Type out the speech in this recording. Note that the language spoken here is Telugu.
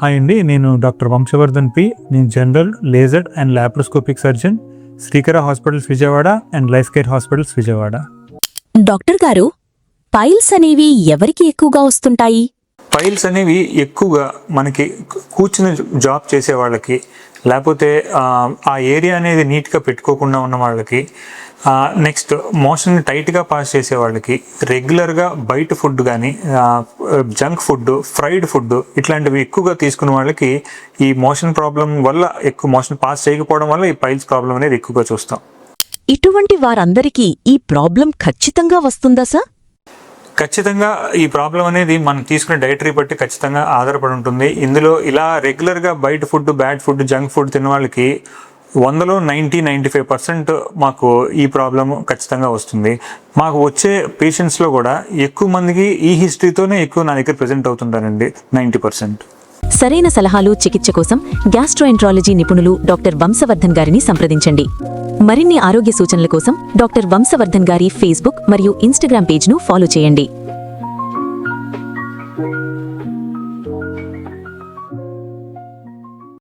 హాయ్ అండి, నేను డాక్టర్ వంశవర్ధన్ పి. నేను general, laser and laparoscopic surgeon, Srikara hospitals Vijayawada and life care hospitals Vijayawada. Doctor గారు, పైల్స్ అనేవి ఎవరికి ఎక్కువగా వస్తుంటాయి? పైల్స్ అనేవి ఎక్కువగా మనకి కూర్చుని జాబ్ చేసే వాళ్ళకి, లేకపోతే ఆ ఏరియా అనేది నీట్గా పెట్టుకోకుండా ఉన్న వాళ్ళకి, నెక్స్ట్ మోషన్ని టైట్గా పాస్ చేసే వాళ్ళకి, రెగ్యులర్గా బయట ఫుడ్ కానీ జంక్ ఫుడ్, ఫ్రైడ్ ఫుడ్ ఇట్లాంటివి ఎక్కువగా తీసుకున్న వాళ్ళకి ఈ మోషన్ ప్రాబ్లం వల్ల, ఎక్కువ మోషన్ పాస్ చేయకపోవడం వల్ల ఈ పైల్స్ ప్రాబ్లం అనేది ఎక్కువగా చూస్తాం. ఇటువంటి వారందరికీ ఈ ప్రాబ్లం ఖచ్చితంగా వస్తుందా సార్? ఖచ్చితంగా ఈ ప్రాబ్లం అనేది మనం తీసుకునే డైటరీ బట్టి ఖచ్చితంగా ఆధారపడి ఉంటుంది. ఇందులో ఇలా రెగ్యులర్గా బయట food, bad food, junk food తిన్న వాళ్ళకి 100లో 90-95% మాకు ఈ ప్రాబ్లం ఖచ్చితంగా వస్తుంది. మాకు వచ్చే పేషెంట్స్లో కూడా ఎక్కువ మందికి ఈ హిస్టరీతోనే ఎక్కువ నా దగ్గర ప్రజెంట్ అవుతుంటారండి, 90%. సరైన సలహాలు, చికిత్స కోసం గ్యాస్ట్రోఎంట్రాలజీ నిపుణులు డాక్టర్ వంశవర్ధన్ గారిని సంప్రదించండి. మరిన్ని ఆరోగ్య సూచనల కోసం డాక్టర్ వంశవర్ధన్ గారి ఫేస్బుక్ మరియు ఇన్స్టాగ్రామ్ పేజ్ను ఫాలో చేయండి.